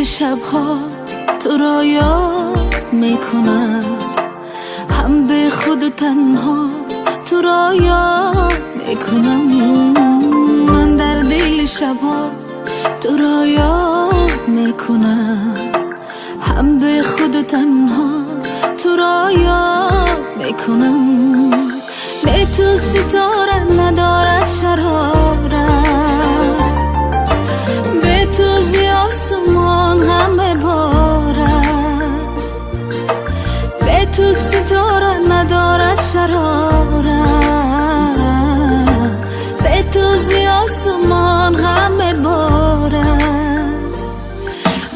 شبها تو را یاد میکنم، هم به خود و تنها تو را یاد میکنم. من در دل شبها تو را یاد میکنم، هم به خود و تنها تو را یاد میکنم. به تو ستاره ندارد شرارت، به تو زی آسمان همه بارد. به تو ستاره ندارد شرارت، به تو زی آسمان همه بارد.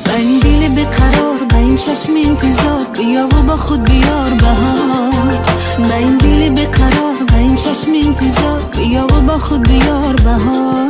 با این دل بیقرار، با این چشم انتظار، بیا و با خود بیار بهار. با این دل بیقرار، با این چشم انتظار، بیا و با خود بیار بهار.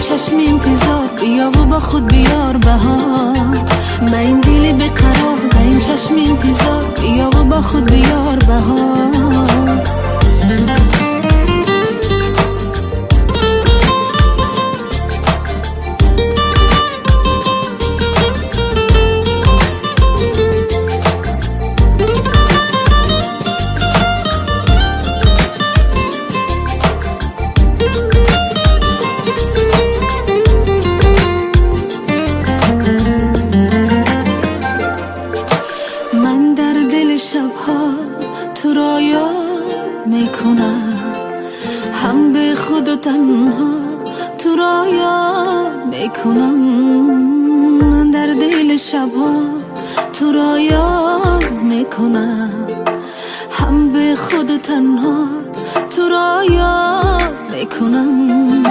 چشم انتظار، بیا و با خود بیار بهار. با این دل بیقرار، با این چشم انتظار، بیا و با خود بیار بهار. تو را یاد میکنم، هم به خود و تنها تو را یاد میکنم. من در دل شبها تو را یاد میکنم، هم به خود و تنها تو را یاد میکنم.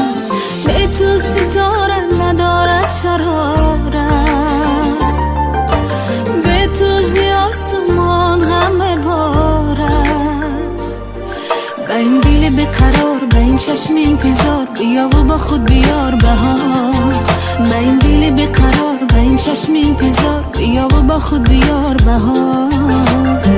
به تو ستاره ندارد شرارت، به تو زی آسمان همه بارد. با این دل بیقرار، با این چشم انتظار، بیا و با خود بیار بهار. با این دل بیقرار، با این چشم انتظار، بیا و با خود بیار بهار.